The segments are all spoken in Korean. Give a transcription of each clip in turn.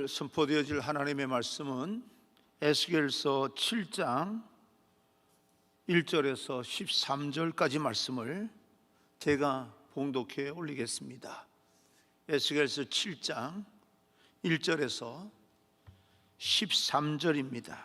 오늘 선포되어질 하나님의 말씀은 에스겔서 7장 1절에서 13절까지 말씀을 제가 봉독해 올리겠습니다. 에스겔서 7장 1절에서 13절입니다.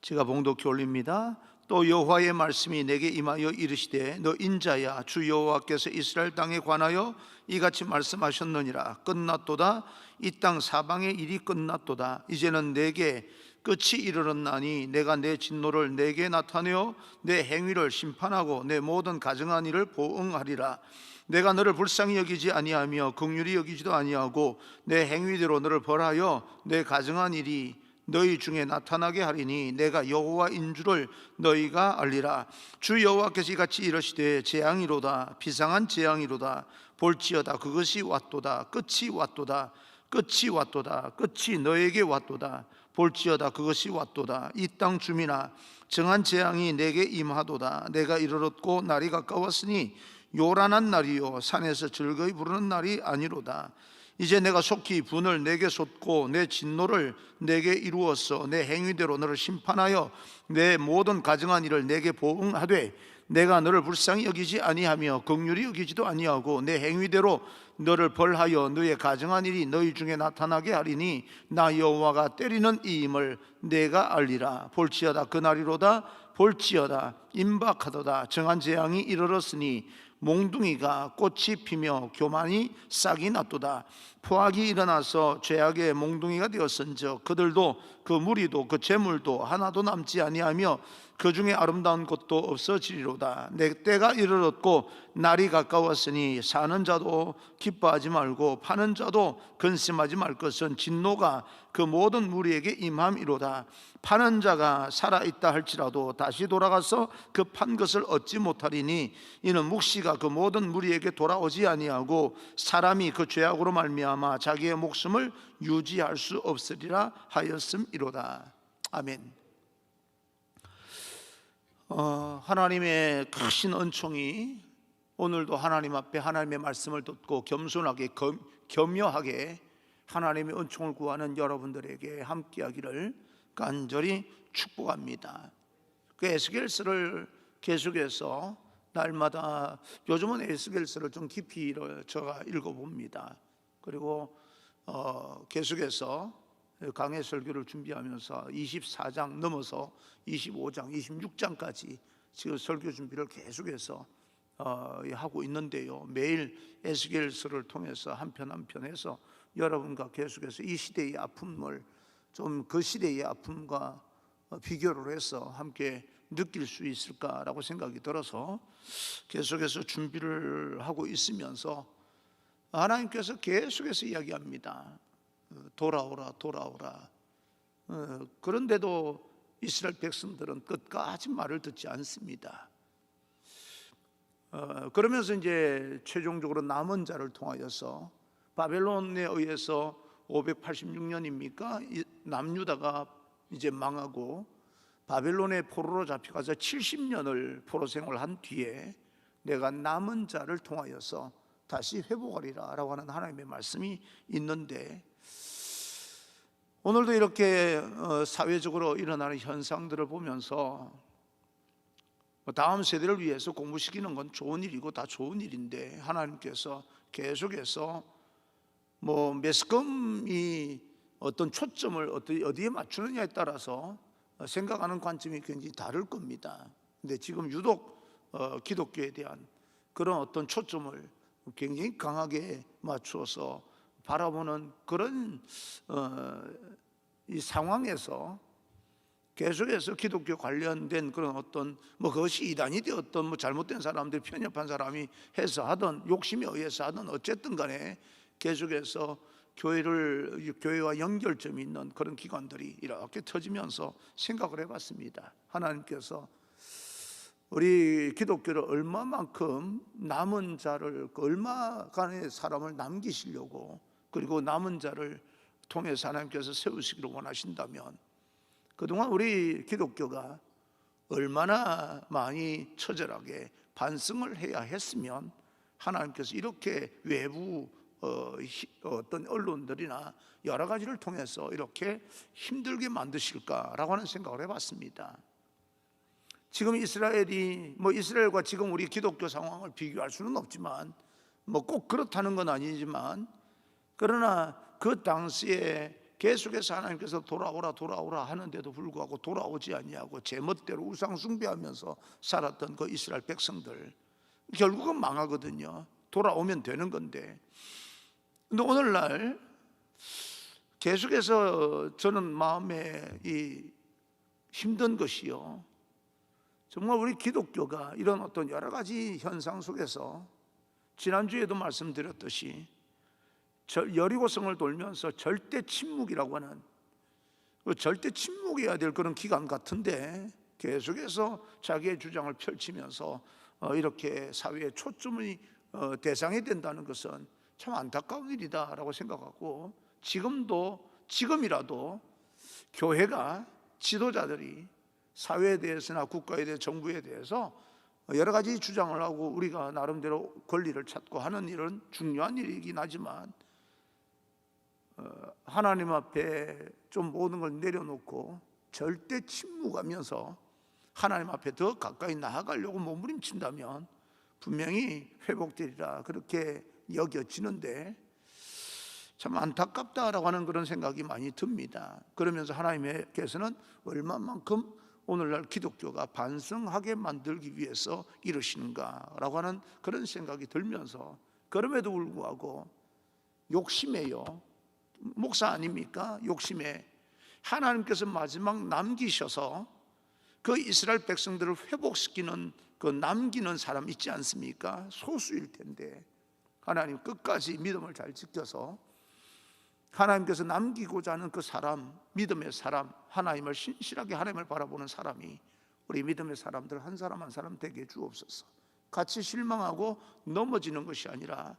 제가 봉독해 올립니다. 또 여호와의 말씀이 내게 임하여 이르시되 너 인자야, 주 여호와께서 이스라엘 땅에 관하여 이같이 말씀하셨느니라. 끝났도다. 이 땅 사방의 일이 끝났도다. 이제는 내게 끝이 이르렀나니 내가 내 진노를 내게 나타내어 내 행위를 심판하고 내 모든 가증한 일을 보응하리라. 내가 너를 불쌍히 여기지 아니하며 긍휼히 여기지도 아니하고 내 행위대로 너를 벌하여 내 가증한 일이 너희 중에 나타나게 하리니 내가 여호와인 줄을 너희가 알리라. 주 여호와께서 이같이 이르시되 재앙이로다. 비상한 재앙이로다. 볼지어다. 그것이 왔도다. 끝이 왔도다. 끝이 왔도다. 끝이 너에게 왔도다. 볼지어다. 그것이 왔도다. 이 땅 주민아, 정한 재앙이 내게 임하도다. 내가 이르렀고 날이 가까웠으니 요란한 날이요 산에서 즐거이 부르는 날이 아니로다. 이제 내가 속히 분을 내게 쏟고 내 진노를 내게 이루었어. 내 행위대로 너를 심판하여 내 모든 가증한 일을 내게 보응하되 내가 너를 불쌍히 여기지 아니하며 긍휼히 여기지도 아니하고 내 행위대로 너를 벌하여 너의 가증한 일이 너희 중에 나타나게 하리니 나 여호와가 때리는 이임을 내가 알리라. 볼지어다. 그날이로다. 볼지어다. 임박하도다. 정한 재앙이 이르렀으니 몽둥이가 꽃이 피며 교만이 싹이 났도다. 포악이 일어나서 죄악의 몽둥이가 되었은즉 그들도 그 무리도 그 재물도 하나도 남지 아니하며 그 중에 아름다운 것도 없어지리로다. 내 때가 이르렀고 날이 가까웠으니 사는 자도 기뻐하지 말고 파는 자도 근심하지 말 것은 진노가 그 모든 무리에게 임함이로다. 파는 자가 살아있다 할지라도 다시 돌아가서 그 판 것을 얻지 못하리니 이는 묵시가 그 모든 무리에게 돌아오지 아니하고 사람이 그 죄악으로 말미암아 자기의 목숨을 유지할 수 없으리라 하였음이로다. 아멘. 하나님의 크신 은총이 오늘도 하나님 앞에 하나님의 말씀을 듣고 겸손하게 겸허하게 하나님의 은총을 구하는 여러분들에게 함께하기를 간절히 축복합니다. 그 에스겔서를 계속해서 날마다 요즘은 에스겔서를 좀 깊이 제가 읽어봅니다. 그리고 계속해서 강해 설교를 준비하면서 24장 넘어서 25장, 26장까지 지금 설교 준비를 계속해서 하고 있는데요. 매일 에스겔서를 통해서 한 편 한 편 해서 여러분과 계속해서 이 시대의 아픔을 좀 그 시대의 아픔과 비교를 해서 함께 느낄 수 있을까라고 생각이 들어서 계속해서 준비를 하고 있으면서 하나님께서 계속해서 이야기합니다. 돌아오라, 돌아오라. 그런데도 이스라엘 백성들은 끝까지 말을 듣지 않습니다. 그러면서 이제 최종적으로 남은 자를 통하여서 바벨론에 의해서 586년입니까? 남유다가 이제 망하고 바벨론의 포로로 잡혀가서 70년을 포로 생활한 뒤에 내가 남은 자를 통하여서 다시 회복하리라 라고 하는 하나님의 말씀이 있는데, 오늘도 이렇게 사회적으로 일어나는 현상들을 보면서 다음 세대를 위해서 공부시키는 건 좋은 일이고 다 좋은 일인데 하나님께서 계속해서 매스컴이 어떤 초점을 어디에 맞추느냐에 따라서 생각하는 관점이 굉장히 다를 겁니다. 근데 지금 유독 기독교에 대한 그런 어떤 초점을 굉장히 강하게 맞추어서 바라보는 그런 이 상황에서 계속해서 기독교 관련된 그런 어떤 그것이 이단이 되었던 잘못된 사람들, 편협한 사람이 해서 하던, 욕심에 의해서 하던, 어쨌든 간에 계속해서 교회와 연결점이 있는 그런 기관들이 이렇게 터지면서 생각을 해봤습니다. 하나님께서 우리 기독교를 얼마만큼 남은 자를, 얼마간의 사람을 남기시려고, 그리고 남은 자를 통해서 하나님께서 세우시기를 원하신다면 그동안 우리 기독교가 얼마나 많이 처절하게 반성을 해야 했으면 하나님께서 이렇게 외부 어떤 언론들이나 여러 가지를 통해서 이렇게 힘들게 만드실까라고 하는 생각을 해봤습니다. 지금 이스라엘과 지금 우리 기독교 상황을 비교할 수는 없지만 꼭 그렇다는 건 아니지만, 그러나 그 당시에 계속해서 하나님께서 돌아오라 하는데도 불구하고 돌아오지 아니하고 제멋대로 우상 숭배하면서 살았던 그 이스라엘 백성들, 결국은 망하거든요. 돌아오면 되는 건데. 근데 오늘날 계속해서 저는 마음에 힘든 것이요, 정말 우리 기독교가 이런 어떤 여러 가지 현상 속에서, 지난주에도 말씀드렸듯이 여리고성을 돌면서 절대 침묵이라고 하는, 절대 침묵해야 될 그런 기간 같은데 계속해서 자기의 주장을 펼치면서 이렇게 사회의 초점이 대상이 된다는 것은 참 안타까운 일이다라고 생각하고, 지금이라도 교회가, 지도자들이 사회에 대해서나 국가에 대해 정부에 대해서 여러 가지 주장을 하고 우리가 나름대로 권리를 찾고 하는 일은 중요한 일이긴 하지만, 하나님 앞에 좀 모든 걸 내려놓고 절대 침묵하면서 하나님 앞에 더 가까이 나아가려고 몸부림친다면 분명히 회복되리라 그렇게 여겨지는데, 참 안타깝다라고 하는 그런 생각이 많이 듭니다. 그러면서 하나님께서는 얼마만큼 오늘날 기독교가 반성하게 만들기 위해서 이러시는가라고 하는 그런 생각이 들면서, 그럼에도 불구하고 욕심에요, 목사 아닙니까? 욕심에 하나님께서 마지막 남기셔서 그 이스라엘 백성들을 회복시키는 그 남기는 사람 있지 않습니까? 소수일 텐데 하나님 끝까지 믿음을 잘 지켜서 하나님께서 남기고자 하는 그 사람, 믿음의 사람, 하나님을 신실하게 하나님을 바라보는 사람이 우리 믿음의 사람들 한 사람 한 사람 되게 주옵소서. 같이 실망하고 넘어지는 것이 아니라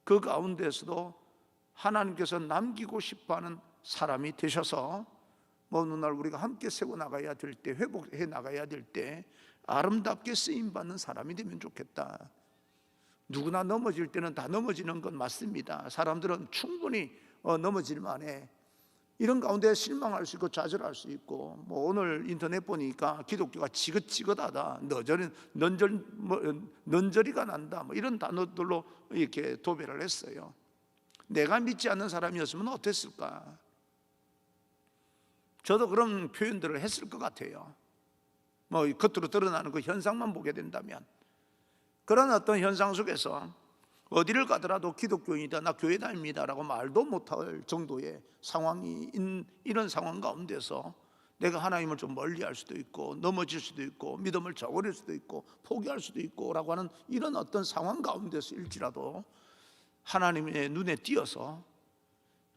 그 가운데서도 하나님께서 남기고 싶어하는 사람이 되셔서 어느 날 우리가 함께 세워 나가야 될 때, 회복해 나가야 될 때 아름답게 쓰임받는 사람이 되면 좋겠다. 누구나 넘어질 때는 다 넘어지는 건 맞습니다. 사람들은 충분히 넘어질 만해. 이런 가운데 실망할 수 있고 좌절할 수 있고, 오늘 인터넷 보니까 기독교가 지긋지긋하다, 넌저리가 난다, 이런 단어들로 이렇게 도배를 했어요. 내가 믿지 않는 사람이었으면 어땠을까? 저도 그런 표현들을 했을 것 같아요. 겉으로 드러나는 그 현상만 보게 된다면. 그런 어떤 현상 속에서 어디를 가더라도 기독교인이다, 나 교회 다닙니다 라고 말도 못할 정도의 상황이, 이런 상황 가운데서 내가 하나님을 좀 멀리할 수도 있고 넘어질 수도 있고 믿음을 저버릴 수도 있고 포기할 수도 있고 라고 하는 이런 어떤 상황 가운데서 일지라도 하나님의 눈에 띄어서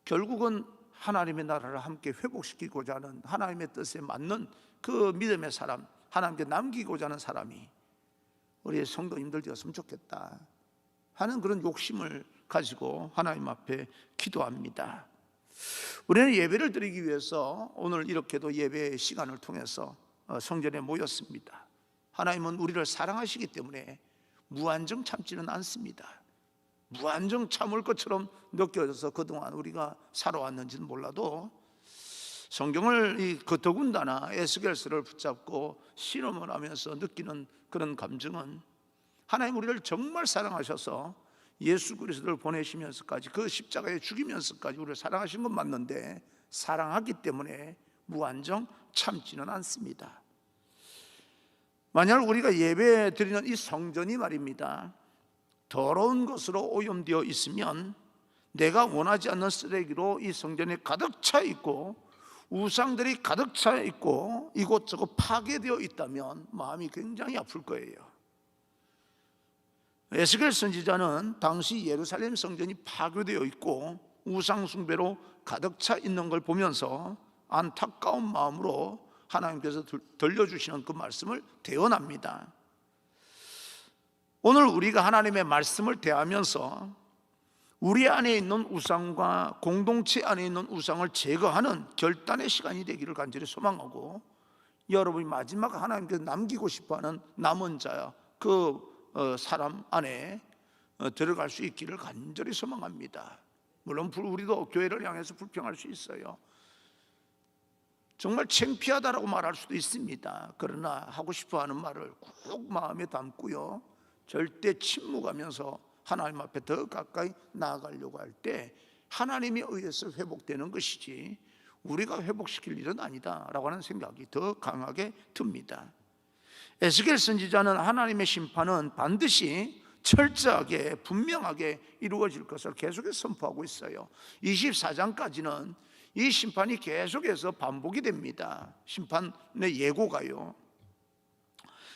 결국은 하나님의 나라를 함께 회복시키고자 하는 하나님의 뜻에 맞는 그 믿음의 사람, 하나님께 남기고자 하는 사람이 우리의 성도님들 되었으면 좋겠다 하는 그런 욕심을 가지고 하나님 앞에 기도합니다. 우리는 예배를 드리기 위해서 오늘 이렇게도 예배의 시간을 통해서 성전에 모였습니다. 하나님은 우리를 사랑하시기 때문에 무한정 참지는 않습니다. 무한정 참을 것처럼 느껴져서 그동안 우리가 살아왔는지는 몰라도 성경을 더군다나 에스겔서를 붙잡고 실험을 하면서 느끼는 그런 감정은, 하나님 우리를 정말 사랑하셔서 예수 그리스도를 보내시면서까지, 그 십자가에 죽이면서까지 우리를 사랑하신 건 맞는데 사랑하기 때문에 무한정 참지는 않습니다. 만약 우리가 예배 드리는 이 성전이 말입니다, 더러운 것으로 오염되어 있으면, 내가 원하지 않는 쓰레기로 이 성전에 가득 차 있고 우상들이 가득 차 있고 이곳저곳 파괴되어 있다면 마음이 굉장히 아플 거예요. 에스겔 선지자는 당시 예루살렘 성전이 파괴되어 있고 우상 숭배로 가득 차 있는 걸 보면서 안타까운 마음으로 하나님께서 들려주시는 그 말씀을 대언합니다. 오늘 우리가 하나님의 말씀을 대하면서 우리 안에 있는 우상과 공동체 안에 있는 우상을 제거하는 결단의 시간이 되기를 간절히 소망하고, 여러분이 마지막 하나님께서 남기고 싶어하는 남은 자, 그 사람 안에 들어갈 수 있기를 간절히 소망합니다. 물론 우리도 교회를 향해서 불평할 수 있어요. 정말 창피하다라고 말할 수도 있습니다. 그러나 하고 싶어하는 말을 꼭 마음에 담고요, 절대 침묵하면서 하나님 앞에 더 가까이 나아가려고 할 때 하나님에 의해서 회복되는 것이지 우리가 회복시킬 일은 아니다라고 하는 생각이 더 강하게 듭니다. 에스겔 선지자는 하나님의 심판은 반드시 철저하게 분명하게 이루어질 것을 계속해서 선포하고 있어요. 24장까지는 이 심판이 계속해서 반복이 됩니다. 심판의 예고가요.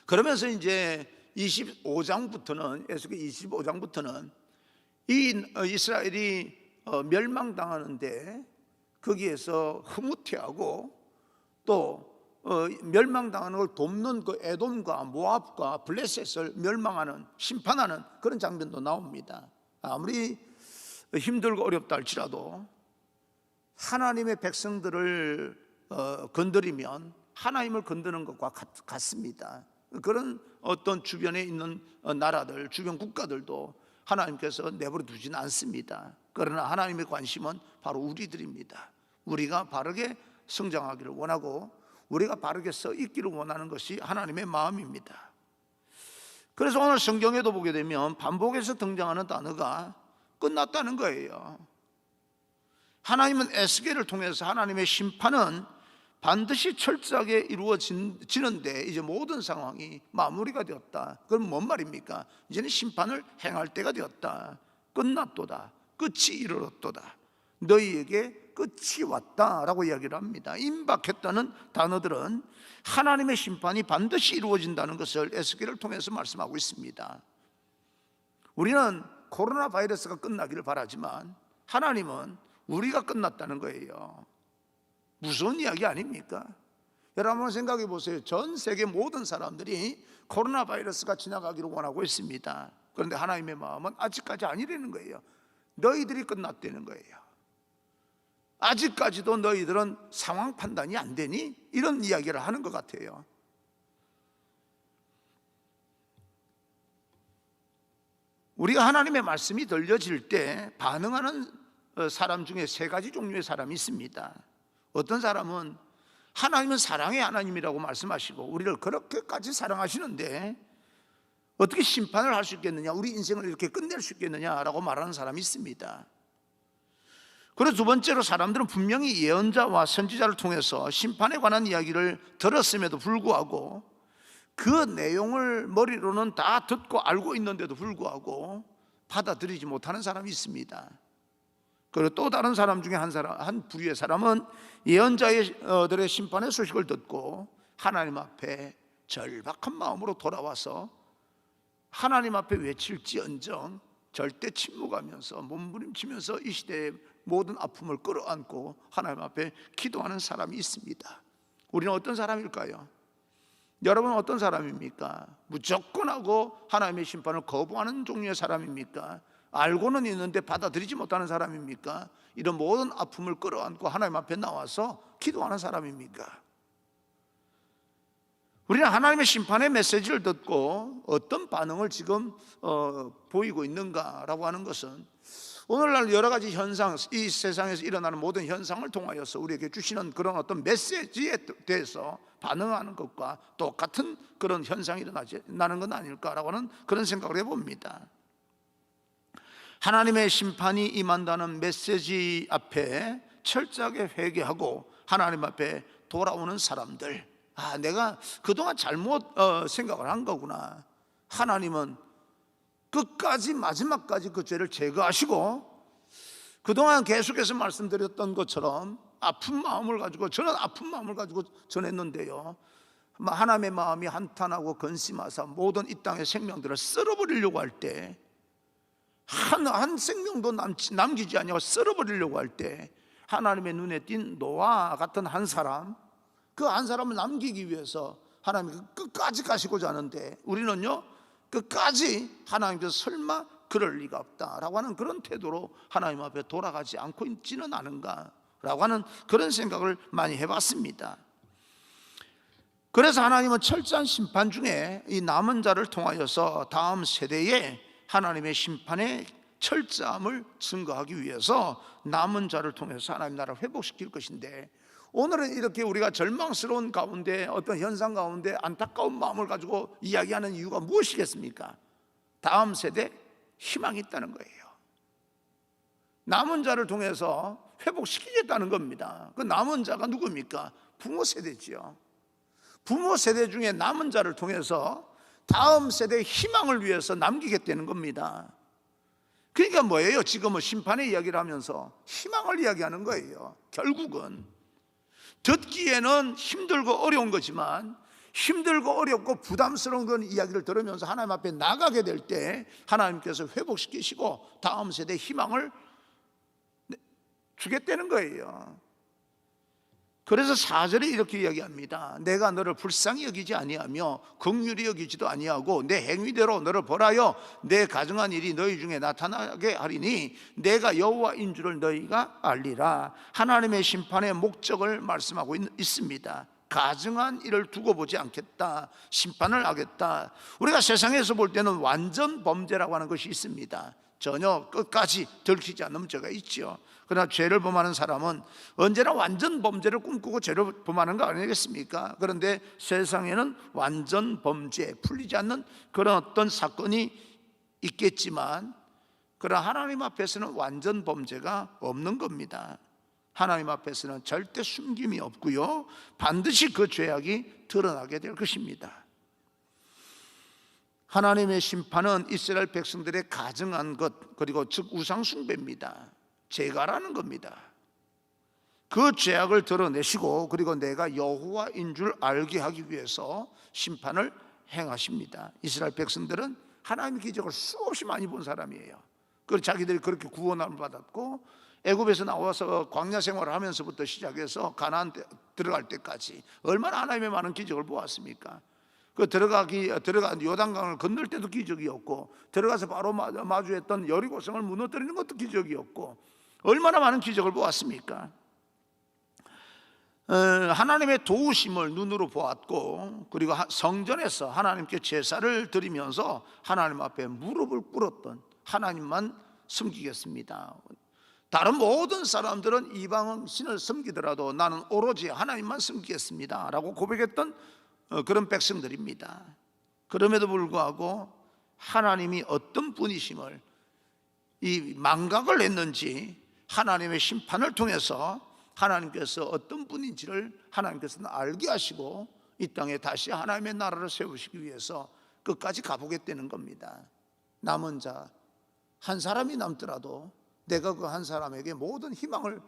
그러면서 이제 25장부터는, 에스겔 25장부터는 이 이스라엘이 멸망당하는데 거기에서 흐뭇해하고 또 멸망당하는 걸 돕는 그 에돔과 모압과 블레셋을 멸망하는, 심판하는 그런 장면도 나옵니다. 아무리 힘들고 어렵다 할지라도 하나님의 백성들을 건드리면 하나님을 건드는 것과 같습니다. 그런 어떤 주변에 있는 나라들, 주변 국가들도 하나님께서 내버려 두지는 않습니다. 그러나 하나님의 관심은 바로 우리들입니다. 우리가 바르게 성장하기를 원하고 우리가 바르게 서 있기를 원하는 것이 하나님의 마음입니다. 그래서 오늘 성경에도 보게 되면 반복해서 등장하는 단어가 끝났다는 거예요. 하나님은 에스겔을 통해서 하나님의 심판은 반드시 철저하게 이루어지는데 이제 모든 상황이 마무리가 되었다. 그럼 뭔 말입니까? 이제는 심판을 행할 때가 되었다. 끝났도다. 끝이 이르렀도다. 너희에게 끝이 왔다라고 이야기를 합니다. 임박했다는 단어들은 하나님의 심판이 반드시 이루어진다는 것을 에스겔을 통해서 말씀하고 있습니다. 우리는 코로나 바이러스가 끝나기를 바라지만 하나님은 우리가 끝났다는 거예요. 무서운 이야기 아닙니까? 여러분 한번 생각해 보세요. 전 세계 모든 사람들이 코로나 바이러스가 지나가기를 원하고 있습니다. 그런데 하나님의 마음은 아직까지 아니라는 거예요. 너희들이 끝났다는 거예요. 아직까지도 너희들은 상황 판단이 안 되니? 이런 이야기를 하는 것 같아요. 우리가 하나님의 말씀이 들려질 때 반응하는 사람 중에 세 가지 종류의 사람이 있습니다. 어떤 사람은 하나님은 사랑의 하나님이라고 말씀하시고 우리를 그렇게까지 사랑하시는데 어떻게 심판을 할 수 있겠느냐, 우리 인생을 이렇게 끝낼 수 있겠느냐라고 말하는 사람이 있습니다. 그리고 두 번째로 사람들은 분명히 예언자와 선지자를 통해서 심판에 관한 이야기를 들었음에도 불구하고 그 내용을 머리로는 다 듣고 알고 있는데도 불구하고 받아들이지 못하는 사람이 있습니다. 그리고 또 다른 사람 중에 한 부류의 사람은 예언자들의 심판의 소식을 듣고 하나님 앞에 절박한 마음으로 돌아와서 하나님 앞에 외칠지언정 절대 침묵하면서 몸부림치면서 이 시대의 모든 아픔을 끌어안고 하나님 앞에 기도하는 사람이 있습니다. 우리는 어떤 사람일까요? 여러분은 어떤 사람입니까? 무조건 하고 하나님의 심판을 거부하는 종류의 사람입니까? 알고는 있는데 받아들이지 못하는 사람입니까? 이런 모든 아픔을 끌어안고 하나님 앞에 나와서 기도하는 사람입니까? 우리는 하나님의 심판의 메시지를 듣고 어떤 반응을 지금 보이고 있는가라고 하는 것은 오늘날 여러 가지 현상, 이 세상에서 일어나는 모든 현상을 통하여서 우리에게 주시는 그런 어떤 메시지에 대해서 반응하는 것과 똑같은 그런 현상이 일어나는 건 아닐까라고 하는 그런 생각을 해봅니다. 하나님의 심판이 임한다는 메시지 앞에 철저하게 회개하고 하나님 앞에 돌아오는 사람들, 내가 그동안 잘못 생각을 한 거구나. 하나님은 끝까지 마지막까지 그 죄를 제거하시고 그동안 계속해서 말씀드렸던 것처럼 아픈 마음을 가지고, 저는 아픈 마음을 가지고 전했는데요, 하나님의 마음이 한탄하고 근심하사 모든 이 땅의 생명들을 썰어버리려고 할 때, 한 생명도 남기지 않냐고 썰어버리려고 할 때 하나님의 눈에 띈 노아 같은 한 사람, 그 한 사람을 남기기 위해서 하나님이 끝까지 가시고자 하는데 우리는요, 끝까지 하나님께서 설마 그럴 리가 없다라고 하는 그런 태도로 하나님 앞에 돌아가지 않고 있지는 않은가라고 하는 그런 생각을 많이 해봤습니다. 그래서 하나님은 철저한 심판 중에 이 남은 자를 통하여서 다음 세대에 하나님의 심판의 철저함을 증거하기 위해서 남은 자를 통해서 하나님 나라를 회복시킬 것인데, 오늘은 이렇게 우리가 절망스러운 가운데, 어떤 현상 가운데 안타까운 마음을 가지고 이야기하는 이유가 무엇이겠습니까? 다음 세대 희망이 있다는 거예요. 남은 자를 통해서 회복시키겠다는 겁니다. 그 남은 자가 누굽니까? 부모 세대지요. 부모 세대 중에 남은 자를 통해서 다음 세대의 희망을 위해서 남기겠다는 겁니다. 그러니까 뭐예요? 지금은 심판의 이야기를 하면서 희망을 이야기하는 거예요. 결국은 듣기에는 힘들고 어려운 거지만, 힘들고 어렵고 부담스러운 그런 이야기를 들으면서 하나님 앞에 나가게 될 때 하나님께서 회복시키시고 다음 세대의 희망을 주겠다는 거예요. 그래서 4절에 이렇게 이야기합니다. 내가 너를 불쌍히 여기지 아니하며 긍휼히 여기지도 아니하고 내 행위대로 너를 벌하여 내 가정한 일이 너희 중에 나타나게 하리니 내가 여호와인 줄을 너희가 알리라. 하나님의 심판의 목적을 말씀하고 있습니다. 가증한 일을 두고 보지 않겠다, 심판을 하겠다. 우리가 세상에서 볼 때는 완전 범죄라고 하는 것이 있습니다. 전혀 끝까지 들키지 않는 문제가 있죠. 그러나 죄를 범하는 사람은 언제나 완전 범죄를 꿈꾸고 죄를 범하는 거 아니겠습니까? 그런데 세상에는 완전 범죄, 풀리지 않는 그런 어떤 사건이 있겠지만, 그러나 하나님 앞에서는 완전 범죄가 없는 겁니다. 하나님 앞에서는 절대 숨김이 없고요, 반드시 그 죄악이 드러나게 될 것입니다. 하나님의 심판은 이스라엘 백성들의 가증한 것, 그리고 즉 우상 숭배입니다. 제가라는 겁니다. 그 죄악을 드러내시고, 그리고 내가 여호와인 줄 알게 하기 위해서 심판을 행하십니다. 이스라엘 백성들은 하나님의 기적을 수없이 많이 본 사람이에요. 그리고 자기들이 그렇게 구원을 받았고, 애굽에서 나와서 광야 생활을 하면서부터 시작해서 가나안 들어갈 때까지 얼마나 하나님의 많은 기적을 보았습니까? 그 들어간 요단강을 건널 때도 기적이었고, 들어가서 바로 마주했던 여리고성을 무너뜨리는 것도 기적이었고, 얼마나 많은 기적을 보았습니까? 하나님의 도우심을 눈으로 보았고, 그리고 성전에서 하나님께 제사를 드리면서 하나님 앞에 무릎을 꿇었던, 하나님만 섬기겠습니다, 다른 모든 사람들은 이방 신을 섬기더라도 나는 오로지 하나님만 섬기겠습니다 라고 고백했던 그런 백성들입니다. 그럼에도 불구하고 하나님이 어떤 분이심을, 이 망각을 했는지 하나님의 심판을 통해서 하나님께서 어떤 분인지를 하나님께서는 알게 하시고 이 땅에 다시 하나님의 나라를 세우시기 위해서 끝까지 가보겠다는 겁니다. 남은 자 한 사람이 남더라도 내가 그 한 사람에게 모든 희망을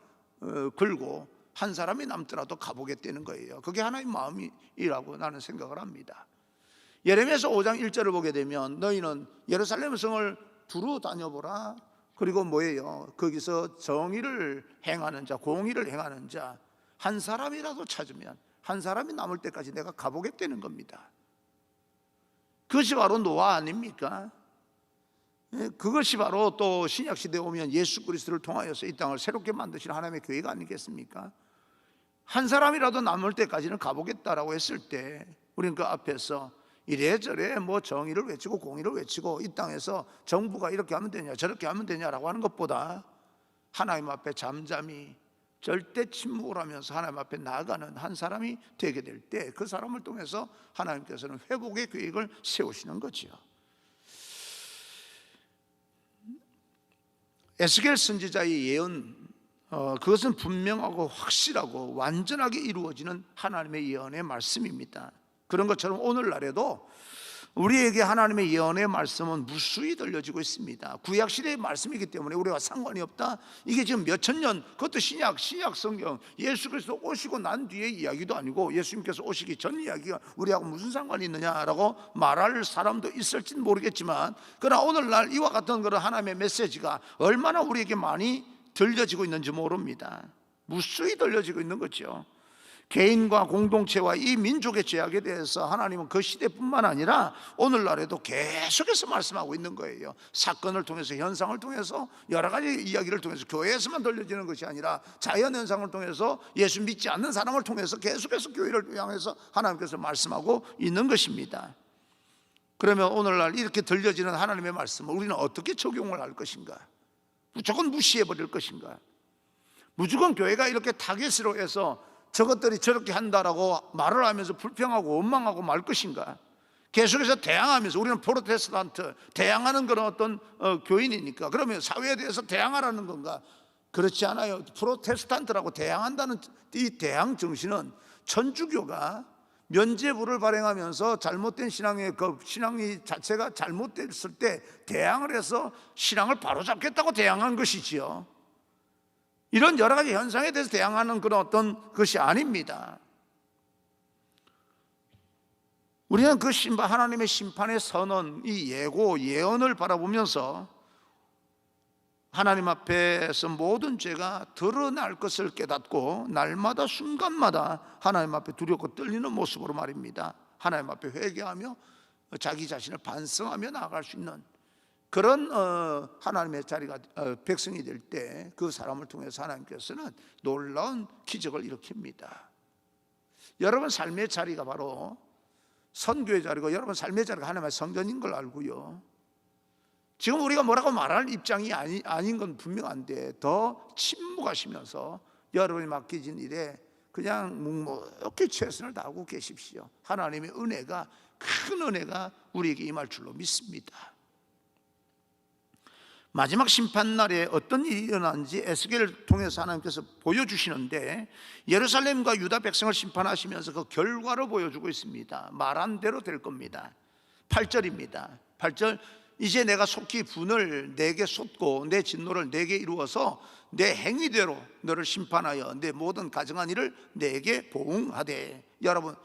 걸고 한 사람이 남더라도 가보겠다는 거예요. 그게 하나님의 마음이라고 나는 생각을 합니다. 예레미야서 5장 1절을 보게 되면 너희는 예루살렘 성을 두루 다녀보라. 그리고 뭐예요? 거기서 정의를 행하는 자, 공의를 행하는 자 한 사람이라도 찾으면, 한 사람이 남을 때까지 내가 가보겠다는 겁니다. 그것이 바로 노아 아닙니까? 그것이 바로 또 신약시대에 오면 예수 그리스도를 통하여서 이 땅을 새롭게 만드시는 하나님의 교회가 아니겠습니까? 한 사람이라도 남을 때까지는 가보겠다라고 했을 때 우리는 그 앞에서 이래저래 뭐 정의를 외치고 공의를 외치고 이 땅에서 정부가 이렇게 하면 되냐 저렇게 하면 되냐라고 하는 것보다 하나님 앞에 잠잠히 절대 침묵을 하면서 하나님 앞에 나아가는 한 사람이 되게 될 때 그 사람을 통해서 하나님께서는 회복의 계획을 세우시는 거지요. 에스겔 선지자의 예언, 그것은 분명하고 확실하고 완전하게 이루어지는 하나님의 예언의 말씀입니다. 그런 것처럼 오늘날에도 우리에게 하나님의 예언의 말씀은 무수히 들려지고 있습니다. 구약시대의 말씀이기 때문에 우리가 상관이 없다. 이게 지금 몇천 년, 그것도 신약 성경, 예수 그리스도 오시고 난 뒤의 이야기도 아니고 예수님께서 오시기 전 이야기가 우리하고 무슨 상관이 있느냐라고 말할 사람도 있을지는 모르겠지만, 그러나 오늘날 이와 같은 그런 하나님의 메시지가 얼마나 우리에게 많이 들려지고 있는지 모릅니다. 무수히 들려지고 있는 거죠. 개인과 공동체와 이 민족의 죄악에 대해서 하나님은 그 시대뿐만 아니라 오늘날에도 계속해서 말씀하고 있는 거예요. 사건을 통해서, 현상을 통해서, 여러 가지 이야기를 통해서, 교회에서만 들려지는 것이 아니라 자연현상을 통해서, 예수 믿지 않는 사람을 통해서 계속해서 교회를 향해서 하나님께서 말씀하고 있는 것입니다. 그러면 오늘날 이렇게 들려지는 하나님의 말씀을 우리는 어떻게 적용을 할 것인가? 무조건 무시해버릴 것인가? 무조건 교회가 이렇게 타겟으로 해서 저것들이 저렇게 한다라고 말을 하면서 불평하고 원망하고 말 것인가? 계속해서 대항하면서, 우리는 프로테스탄트, 대항하는 그런 어떤 교인이니까 그러면 사회에 대해서 대항하라는 건가? 그렇지 않아요. 프로테스탄트라고 대항한다는 이 대항 정신은 천주교가 면죄부를 발행하면서 잘못된 신앙의 신앙이 자체가 잘못됐을 때 대항을 해서 신앙을 바로잡겠다고 대항한 것이지요. 이런 여러 가지 현상에 대해서 대항하는 그런 어떤 것이 아닙니다. 우리는 그 하나님의 심판의 선언, 이 예고, 예언을 바라보면서 하나님 앞에서 모든 죄가 드러날 것을 깨닫고 날마다 순간마다 하나님 앞에 두렵고 떨리는 모습으로 말입니다, 하나님 앞에 회개하며 자기 자신을 반성하며 나아갈 수 있는 그런 하나님의 자리가 백성이 될 때 그 사람을 통해서 하나님께서는 놀라운 기적을 일으킵니다. 여러분 삶의 자리가 바로 선교의 자리고 여러분 삶의 자리가 하나님의 성전인 걸 알고요, 지금 우리가 뭐라고 말할 입장이 아닌 건 분명한데 더 침묵하시면서 여러분이 맡겨진 일에 그냥 묵묵히 최선을 다하고 계십시오. 하나님의 은혜가, 큰 은혜가 우리에게 임할 줄로 믿습니다. 마지막 심판날에 어떤 일이 일어나는지 에스겔을 통해서 하나님께서 보여주시는데, 예루살렘과 유다 백성을 심판하시면서 그 결과를 보여주고 있습니다. 말한 대로 될 겁니다. 8절입니다 8절, 이제 내가 속히 분을 내게 쏟고 내 진노를 내게 이루어서 내 행위대로 너를 심판하여 내 모든 가정한 일을 내게 보응하되. 여러분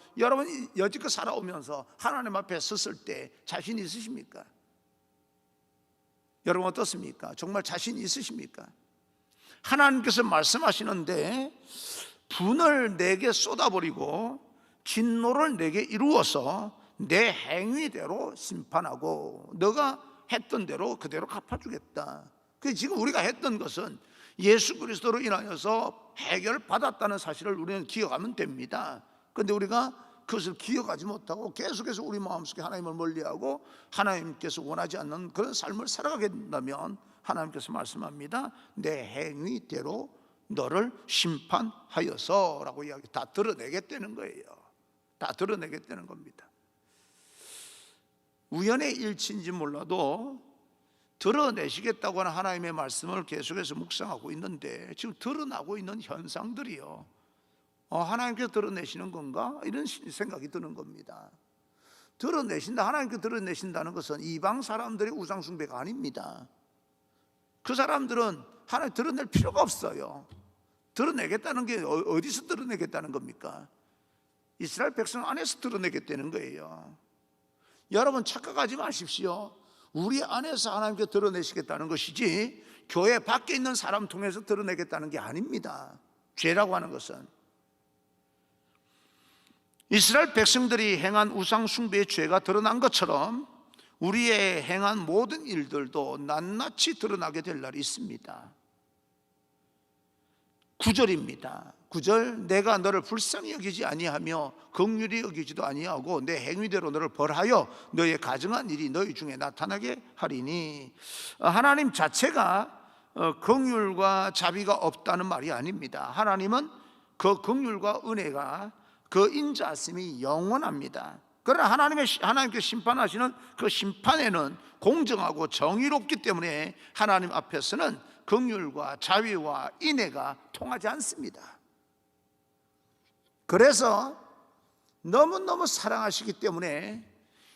여지껏 살아오면서 하나님 앞에 섰을 때 자신 있으십니까? 여러분 어떻습니까? 정말 자신 있으십니까? 하나님께서 말씀하시는데 분을 내게 쏟아버리고 진노를 내게 이루어서 내 행위대로 심판하고 너가 했던 대로 그대로 갚아주겠다. 그 지금 우리가 했던 것은 예수 그리스도로 인하여서 해결받았다는 사실을 우리는 기억하면 됩니다. 그런데 우리가 그것을 기억하지 못하고 계속해서 우리 마음속에 하나님을 멀리하고 하나님께서 원하지 않는 그런 삶을 살아가게 된다면 하나님께서 말씀합니다. 내 행위대로 너를 심판하여서 라고 이야기, 다 드러내겠다는 거예요. 다 드러내겠다는 겁니다. 우연의 일치인지 몰라도 드러내시겠다고 하는 하나님의 말씀을 계속해서 묵상하고 있는데 지금 드러나고 있는 현상들이요, 하나님께서 드러내시는 건가? 이런 생각이 드는 겁니다. 드러내신다, 하나님께서 드러내신다는 것은 이방 사람들의 우상숭배가 아닙니다. 그 사람들은 하나님 드러낼 필요가 없어요. 드러내겠다는 게 어디서 드러내겠다는 겁니까? 이스라엘 백성 안에서 드러내겠다는 거예요. 여러분 착각하지 마십시오. 우리 안에서 하나님께 드러내시겠다는 것이지 교회 밖에 있는 사람 통해서 드러내겠다는 게 아닙니다. 죄라고 하는 것은 이스라엘 백성들이 행한 우상 숭배의 죄가 드러난 것처럼 우리의 행한 모든 일들도 낱낱이 드러나게 될 날이 있습니다. 9절입니다 9절, 내가 너를 불쌍히 여기지 아니하며 긍휼히 여기지도 아니하고 내 행위대로 너를 벌하여 너의 가증한 일이 너희 중에 나타나게 하리니. 하나님 자체가 긍휼과 자비가 없다는 말이 아닙니다. 하나님은 그 긍휼과 은혜가, 그 인자심이 영원합니다. 그러나 하나님께 심판하시는 그 심판에는 공정하고 정의롭기 때문에 하나님 앞에서는 긍휼과 자비와 인애가 통하지 않습니다. 그래서 너무너무 사랑하시기 때문에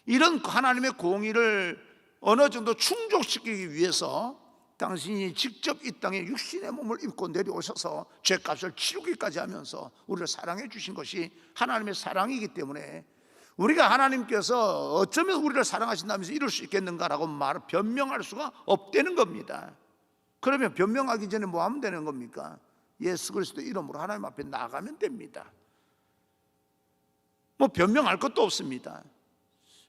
이런 하나님의 공의를 어느 정도 충족시키기 위해서 당신이 직접 이 땅에 육신의 몸을 입고 내려오셔서 죄값을 치르기까지 하면서 우리를 사랑해 주신 것이 하나님의 사랑이기 때문에 우리가 하나님께서 어쩌면 우리를 사랑하신다면서 이럴 수 있겠는가라고 변명할 수가 없다는 겁니다. 그러면 변명하기 전에 뭐 하면 되는 겁니까? 예수 그리스도 이름으로 하나님 앞에 나가면 됩니다. 뭐 변명할 것도 없습니다.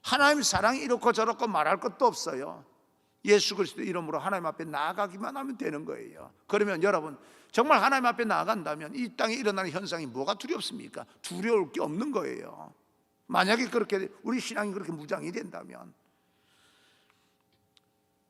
하나님 사랑이 이렇고 저렇고 말할 것도 없어요. 예수 그리스도 이름으로 하나님 앞에 나아가기만 하면 되는 거예요. 그러면 여러분 정말 하나님 앞에 나아간다면 이 땅에 일어나는 현상이 뭐가 두렵습니까? 두려울 게 없는 거예요. 만약에 그렇게 우리 신앙이 그렇게 무장이 된다면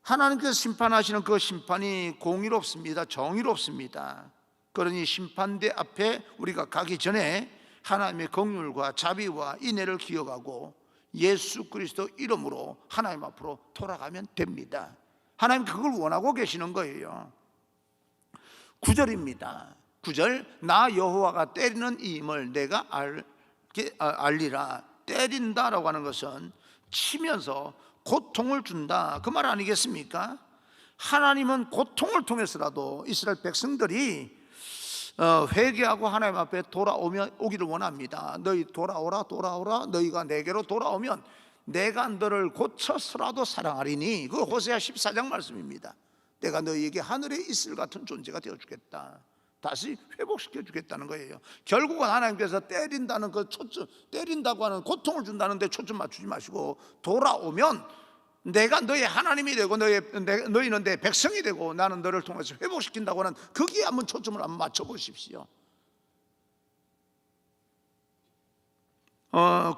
하나님께서 심판하시는 그 심판이 공의롭습니다. 정의롭습니다. 그러니 심판대 앞에 우리가 가기 전에 하나님의 긍휼과 자비와 인애를 기억하고 예수 그리스도 이름으로 하나님 앞으로 돌아가면 됩니다. 하나님 그걸 원하고 계시는 거예요. 9절입니다. 9절, 나 여호와가 때리는 이임을 내가 알리라. 때린다라고 하는 것은 치면서 고통을 준다, 그 말 아니겠습니까? 하나님은 고통을 통해서라도 이스라엘 백성들이 회개하고 하나님 앞에 오기를 원합니다. 너희 돌아오라, 너희가 내게로 돌아오면 내가 너를 고쳐서라도 사랑하리니. 그 호세아 14장 말씀입니다. 내가 너희에게 하늘에 이슬 같은 존재가 되어주겠다, 다시 회복시켜 주겠다는 거예요. 결국은 하나님께서 때린다는 그 초점, 때린다고 하는 고통을 준다는 데 초점 맞추지 마시고 돌아오면 내가 너의 하나님이 되고 너희는 내 백성이 되고 나는 너를 통해서 회복시킨다고 하는 거기에 한번 초점을 한번 맞춰보십시오.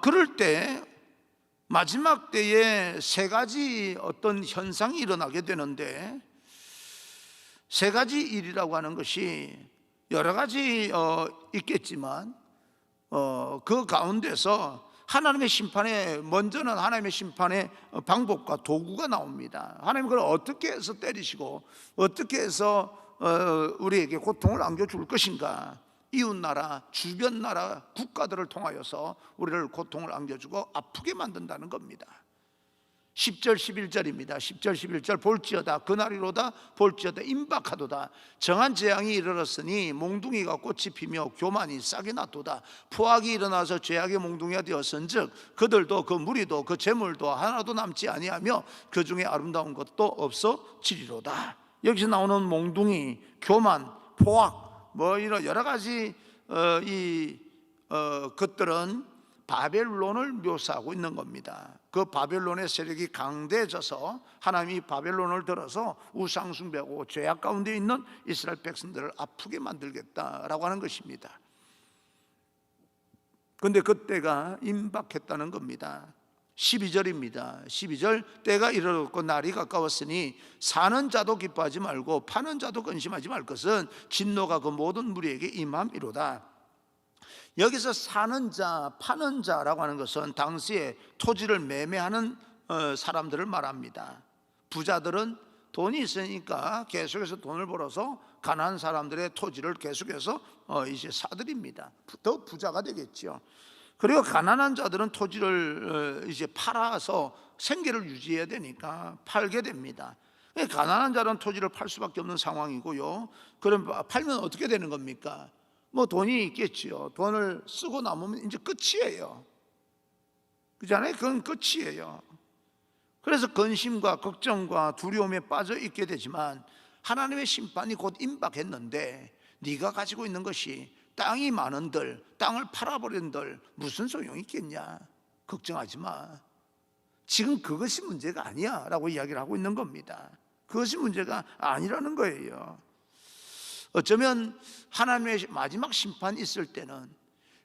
그럴 때 마지막 때에 세 가지 어떤 현상이 일어나게 되는데, 세 가지 일이라고 하는 것이 여러 가지 있겠지만 그 가운데서 하나님의 심판에, 먼저는 하나님의 심판의 방법과 도구가 나옵니다. 하나님 그걸 어떻게 해서 때리시고 어떻게 해서 우리에게 고통을 안겨줄 것인가. 이웃나라, 주변 나라, 국가들을 통하여서 우리를 고통을 안겨주고 아프게 만든다는 겁니다. 10절 11절입니다 10절 11절, 볼지어다 그날이로다, 볼지어다 임박하도다. 정한 재앙이 이르렀으니 몽둥이가 꽃이 피며 교만이 싹이 났도다. 포악이 일어나서 죄악의 몽둥이가 되었은즉 그들도 그 무리도 그 재물도 하나도 남지 아니하며 그 중에 아름다운 것도 없어지리로다. 여기서 나오는 몽둥이, 교만, 포악, 이런 여러 가지 것들은 바벨론을 묘사하고 있는 겁니다. 그 바벨론의 세력이 강대해져서 하나님이 바벨론을 들어서 우상 숭배하고 죄악 가운데 있는 이스라엘 백성들을 아프게 만들겠다라고 하는 것입니다. 그런데 그때가 임박했다는 겁니다. 12절입니다 12절, 때가 이르렀고 날이 가까웠으니 사는 자도 기뻐하지 말고 파는 자도 근심하지 말 것은 진노가 그 모든 무리에게 임함이로다. 여기서 사는 자, 파는 자라고 하는 것은 당시에 토지를 매매하는 사람들을 말합니다. 부자들은 돈이 있으니까 계속해서 돈을 벌어서 가난한 사람들의 토지를 계속해서 이제 사들입니다. 더 부자가 되겠죠. 그리고 가난한 자들은 토지를 이제 팔아서 생계를 유지해야 되니까 팔게 됩니다. 가난한 자는 토지를 팔 수밖에 없는 상황이고요. 그럼 팔면 어떻게 되는 겁니까? 돈이 있겠지요. 돈을 쓰고 남으면 이제 끝이에요. 그렇잖아요. 그건 끝이에요. 그래서 근심과 걱정과 두려움에 빠져 있게 되지만 하나님의 심판이 곧 임박했는데 네가 가지고 있는 것이 땅이 많은들, 땅을 팔아버린들 무슨 소용이 있겠냐. 걱정하지 마. 지금 그것이 문제가 아니야 라고 이야기를 하고 있는 겁니다. 그것이 문제가 아니라는 거예요. 어쩌면 하나님의 마지막 심판이 있을 때는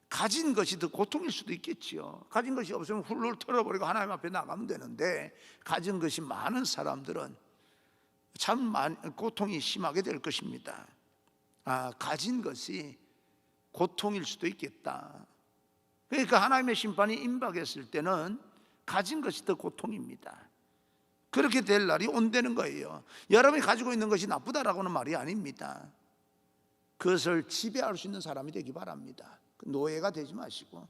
가진 것이 더 고통일 수도 있겠지요. 가진 것이 없으면 훌훌 털어버리고 하나님 앞에 나가면 되는데 가진 것이 많은 사람들은 참 고통이 심하게 될 것입니다. 가진 것이 고통일 수도 있겠다. 그러니까 하나님의 심판이 임박했을 때는 가진 것이 더 고통입니다. 그렇게 될 날이 온다는 거예요. 여러분이 가지고 있는 것이 나쁘다라고는 말이 아닙니다. 그것을 지배할 수 있는 사람이 되기 바랍니다. 노예가 되지 마시고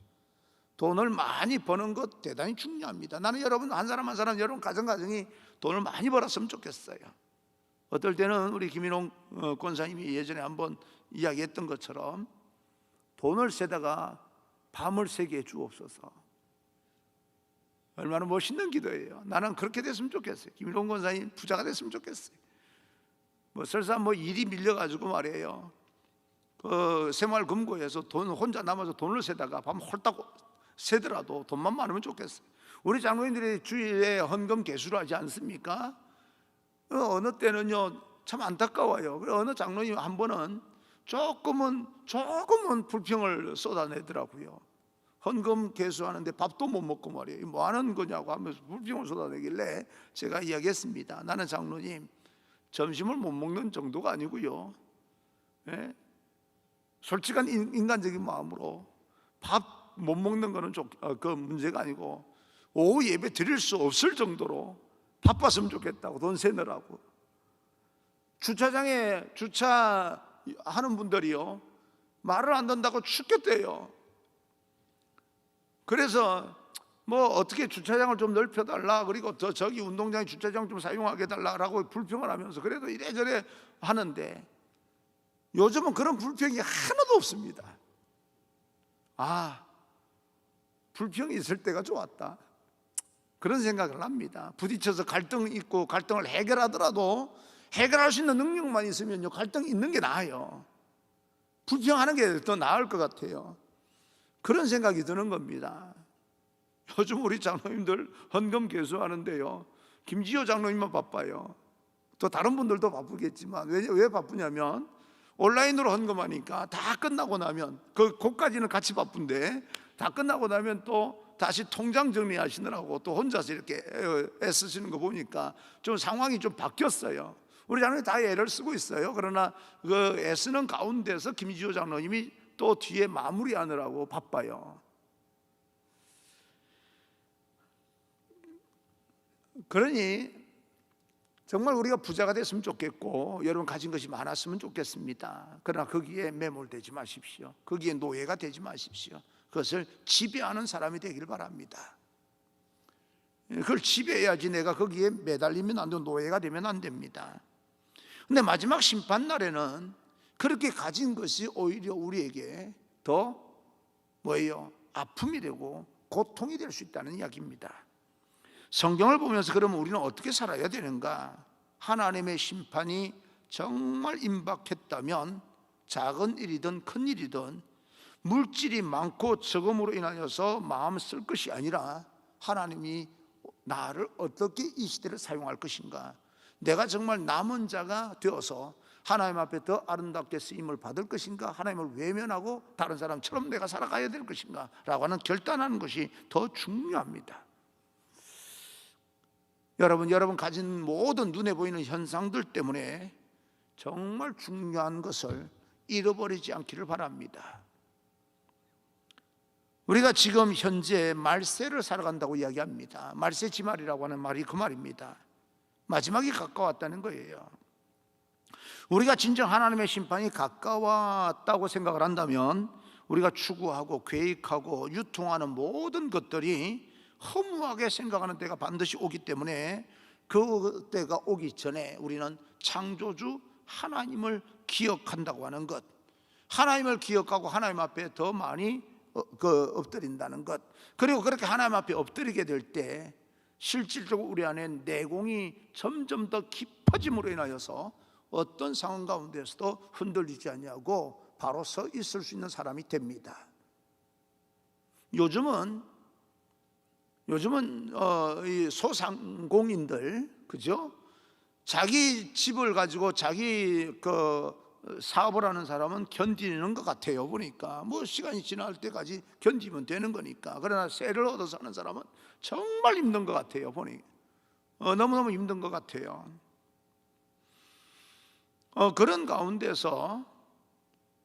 돈을 많이 버는 것 대단히 중요합니다. 나는 여러분 한 사람 한 사람, 여러분 가정이 돈을 많이 벌었으면 좋겠어요. 어떨 때는 우리 김인홍 권사님이 예전에 한번 이야기했던 것처럼 돈을 세다가 밤을 새게 주옵소서. 얼마나 멋있는 기도예요. 나는 그렇게 됐으면 좋겠어요. 김인홍 권사님 부자가 됐으면 좋겠어요. 설사 일이 밀려가지고 말이에요. 그 새마을금고에서 돈 혼자 남아서 돈을 세다가 밤 홀딱 세더라도 돈만 많으면 좋겠어요. 우리 장로님들이 주일에 헌금 개수를 하지 않습니까? 어느 때는요 참 안타까워요. 어느 장로님 한 번은 조금은 불평을 쏟아내더라고요. 헌금 개수하는데 밥도 못 먹고 말이에요. 뭐 하는 거냐고 하면서 불평을 쏟아내길래 제가 이야기했습니다. 나는 장로님, 점심을 못 먹는 정도가 아니고요, 예? 솔직한 인간적인 마음으로 밥 못 먹는 거는 그 문제가 아니고 오후 예배 드릴 수 없을 정도로 바빴으면 좋겠다고, 돈 세느라고. 주차장에 주차하는 분들이요, 말을 안 듣는다고 죽겠대요. 그래서 뭐 어떻게 주차장을 좀 넓혀달라, 그리고 저기 운동장에 주차장 좀 사용하게 해달라고 불평을 하면서 그래도 이래저래 하는데 요즘은 그런 불평이 하나도 없습니다. 아, 불평이 있을 때가 좋았다, 그런 생각을 합니다. 부딪혀서 갈등이 있고 갈등을 해결하더라도 해결할 수 있는 능력만 있으면요, 갈등이 있는 게 나아요. 불평하는 게 더 나을 것 같아요. 그런 생각이 드는 겁니다. 요즘 우리 장로님들 헌금 개수하는데요, 김지효 장로님만 바빠요. 또 다른 분들도 바쁘겠지만 왜 바쁘냐면 온라인으로 헌금하니까 다 끝나고 나면 그곳까지는 같이 바쁜데 다 끝나고 나면 또 다시 통장 정리하시느라고 또 혼자서 이렇게 애쓰시는 거 보니까 좀 상황이 좀 바뀌었어요. 우리 장로님 다 애를 쓰고 있어요. 그러나 그 애쓰는 가운데서 김지효 장로님이 또 뒤에 마무리하느라고 바빠요. 그러니 정말 우리가 부자가 됐으면 좋겠고 여러분 가진 것이 많았으면 좋겠습니다. 그러나 거기에 매몰되지 마십시오. 거기에 노예가 되지 마십시오. 그것을 지배하는 사람이 되길 바랍니다. 그걸 지배해야지, 내가 거기에 매달리면 안 되고 노예가 되면 안 됩니다. 근데 마지막 심판날에는 그렇게 가진 것이 오히려 우리에게 더 뭐예요? 아픔이 되고 고통이 될 수 있다는 이야기입니다. 성경을 보면서 그러면 우리는 어떻게 살아야 되는가? 하나님의 심판이 정말 임박했다면 작은 일이든 큰 일이든 물질이 많고 적음으로 인하여서 마음 쓸 것이 아니라 하나님이 나를 어떻게 이 시대를 사용할 것인가, 내가 정말 남은 자가 되어서 하나님 앞에 더 아름답게 쓰임을 받을 것인가, 하나님을 외면하고 다른 사람처럼 내가 살아가야 될 것인가 라고 하는 결단하는 것이 더 중요합니다. 여러분 가진 모든 눈에 보이는 현상들 때문에 정말 중요한 것을 잃어버리지 않기를 바랍니다. 우리가 지금 현재 말세를 살아간다고 이야기합니다. 말세지말이라고 하는 말이 그 말입니다. 마지막이 가까웠다는 거예요. 우리가 진정 하나님의 심판이 가까웠다고 생각을 한다면 우리가 추구하고 계획하고 유통하는 모든 것들이 허무하게 생각하는 때가 반드시 오기 때문에 그 때가 오기 전에 우리는 창조주 하나님을 기억한다고 하는 것, 하나님을 기억하고 하나님 앞에 더 많이 엎드린다는 것, 그리고 그렇게 하나님 앞에 엎드리게 될 때 실질적으로 우리 안에 내공이 점점 더 깊어짐으로 인하여서 어떤 상황 가운데서도 흔들리지 않냐고 바로 서 있을 수 있는 사람이 됩니다. 요즘은 이 소상공인들, 그죠? 자기 집을 가지고 자기 사업을 하는 사람은 견디는 것 같아요. 보니까 뭐 시간이 지날 때까지 견디면 되는 거니까. 그러나 세를 얻어서 하는 사람은 정말 힘든 것 같아요. 보니 너무너무 힘든 것 같아요. 그런 가운데서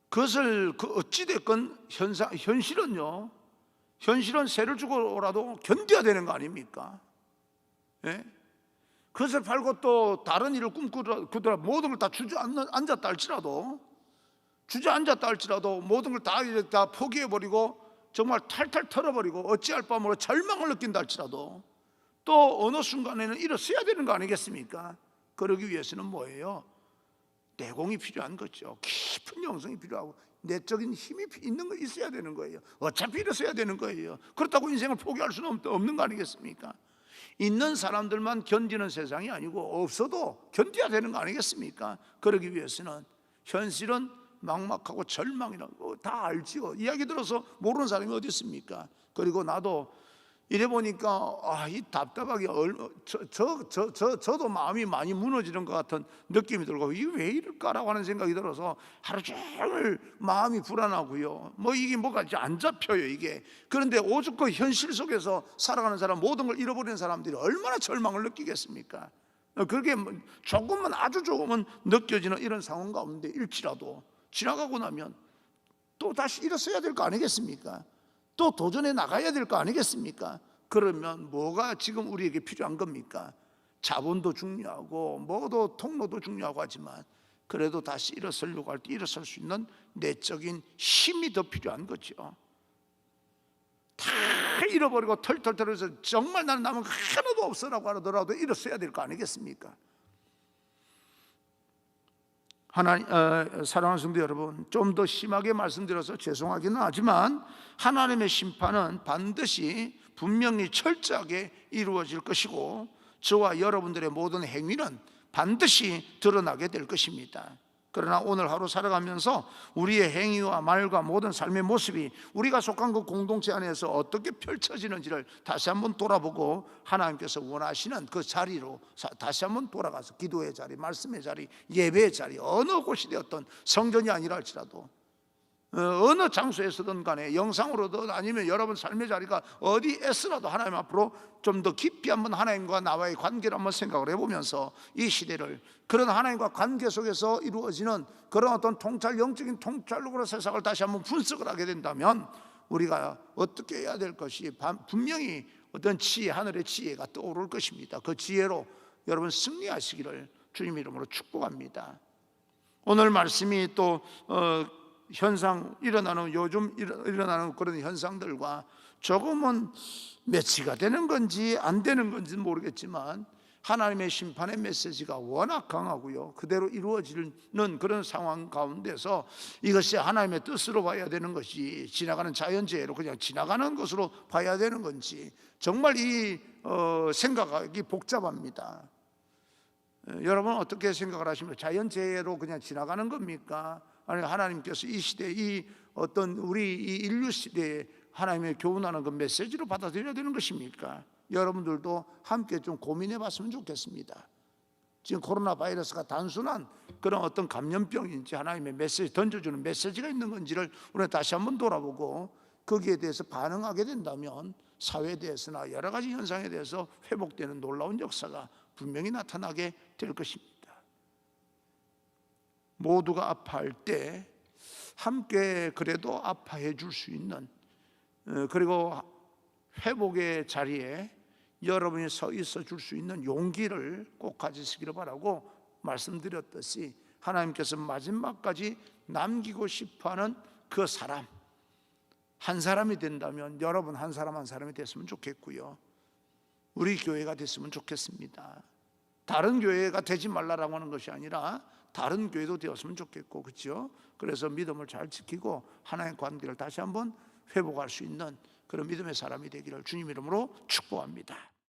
그것을 어찌됐건 현실은 세를 주고라도 견뎌야 되는 거 아닙니까? 예? 그것을 팔고 또 다른 일을 꿈꾸더라 모든 걸 다 주저앉았다 할지라도 모든 걸 다 포기해버리고 정말 탈탈 털어버리고 어찌할 바 모르고 절망을 느낀다 할지라도 또 어느 순간에는 일어서야 되는 거 아니겠습니까? 그러기 위해서는 뭐예요? 내공이 필요한 거죠. 깊은 영성이 필요하고 내적인 힘이 있어야 되는 거예요. 어차피 일어서야 되는 거예요. 그렇다고 인생을 포기할 수는 없는 거 아니겠습니까? 있는 사람들만 견디는 세상이 아니고 없어도 견뎌야 되는 거 아니겠습니까? 그러기 위해서는 현실은 막막하고 절망이라고 다 알지요. 이야기 들어서 모르는 사람이 어디 있습니까? 그리고 나도 이래 보니까 이 답답하게 저도 마음이 많이 무너지는 것 같은 느낌이 들고, 이게 왜 이럴까라고 하는 생각이 들어서 하루 종일 마음이 불안하고요. 이게 뭐가 안 잡혀요 이게. 그런데 오죽 그 현실 속에서 살아가는 사람, 모든 걸 잃어버리는 사람들이 얼마나 절망을 느끼겠습니까? 그게 조금만, 아주 조금은 느껴지는 이런 상황 가운데 일지라도 지나가고 나면 또 다시 일어서야 될 거 아니겠습니까? 또 도전해 나가야 될 거 아니겠습니까? 그러면 뭐가 지금 우리에게 필요한 겁니까? 자본도 중요하고 뭐도 통로도 중요하고 하지만, 그래도 다시 일어서려고 할 때 일어설 수 있는 내적인 힘이 더 필요한 거죠. 다 잃어버리고 털털털해서 정말 나는 남은 거 하나도 없어라고 하더라도 일어서야 될 거 아니겠습니까? 사랑하는 성도 여러분, 좀 더 심하게 말씀드려서 죄송하기는 하지만 하나님의 심판은 반드시 분명히 철저하게 이루어질 것이고, 저와 여러분들의 모든 행위는 반드시 드러나게 될 것입니다. 그러나 오늘 하루 살아가면서 우리의 행위와 말과 모든 삶의 모습이 우리가 속한 그 공동체 안에서 어떻게 펼쳐지는지를 다시 한번 돌아보고, 하나님께서 원하시는 그 자리로 다시 한번 돌아가서 기도의 자리, 말씀의 자리, 예배의 자리, 어느 곳이 되었든, 성전이 아니라 할지라도 어느 장소에서든 간에, 영상으로든 아니면 여러분 삶의 자리가 어디에서라도 하나님 앞으로 좀 더 깊이 한번 하나님과 나와의 관계를 한번 생각을 해보면서, 이 시대를 그런 하나님과 관계 속에서 이루어지는 그런 어떤 영적인 통찰력으로 세상을 다시 한번 분석을 하게 된다면, 우리가 어떻게 해야 될 것이 분명히 어떤 지혜, 하늘의 지혜가 떠오를 것입니다. 그 지혜로 여러분 승리하시기를 주님 이름으로 축복합니다. 오늘 말씀이 또 요즘 일어나는 그런 현상들과 조금은 매치가 되는 건지 안 되는 건지 모르겠지만, 하나님의 심판의 메시지가 워낙 강하고요, 그대로 이루어지는 그런 상황 가운데서 이것이 하나님의 뜻으로 봐야 되는 것이 지나가는 자연재해로 그냥 지나가는 것으로 봐야 되는 건지, 정말 이 생각하기 복잡합니다. 여러분 어떻게 생각을 하십니까? 자연재해로 그냥 지나가는 겁니까? 아니, 하나님께서 이 시대, 이 어떤 우리 이 인류 시대에 하나님의 교훈하는 그 메시지로 받아들여야 되는 것입니까? 여러분들도 함께 좀 고민해 봤으면 좋겠습니다. 지금 코로나 바이러스가 단순한 그런 어떤 감염병인지, 하나님의 메시지, 던져주는 메시지가 있는 건지를 우리가 다시 한번 돌아보고, 거기에 대해서 반응하게 된다면 사회에 대해서나 여러 가지 현상에 대해서 회복되는 놀라운 역사가 분명히 나타나게 될 것입니다. 모두가 아파할 때 함께 그래도 아파해 줄 수 있는, 그리고 회복의 자리에 여러분이 서 있어 줄 수 있는 용기를 꼭 가지시기를 바라고, 말씀드렸듯이 하나님께서 마지막까지 남기고 싶어하는 그 사람, 한 사람이 된다면 여러분 한 사람 한 사람이 됐으면 좋겠고요, 우리 교회가 됐으면 좋겠습니다. 다른 교회가 되지 말라라고 하는 것이 아니라 다른 교회도 되었으면 좋겠고, 그렇죠? 그래서 믿음을 잘 지키고 하나님의 관계를 다시 한번 회복할 수 있는 그런 믿음의 사람이 되기를 주님 이름으로 축복합니다.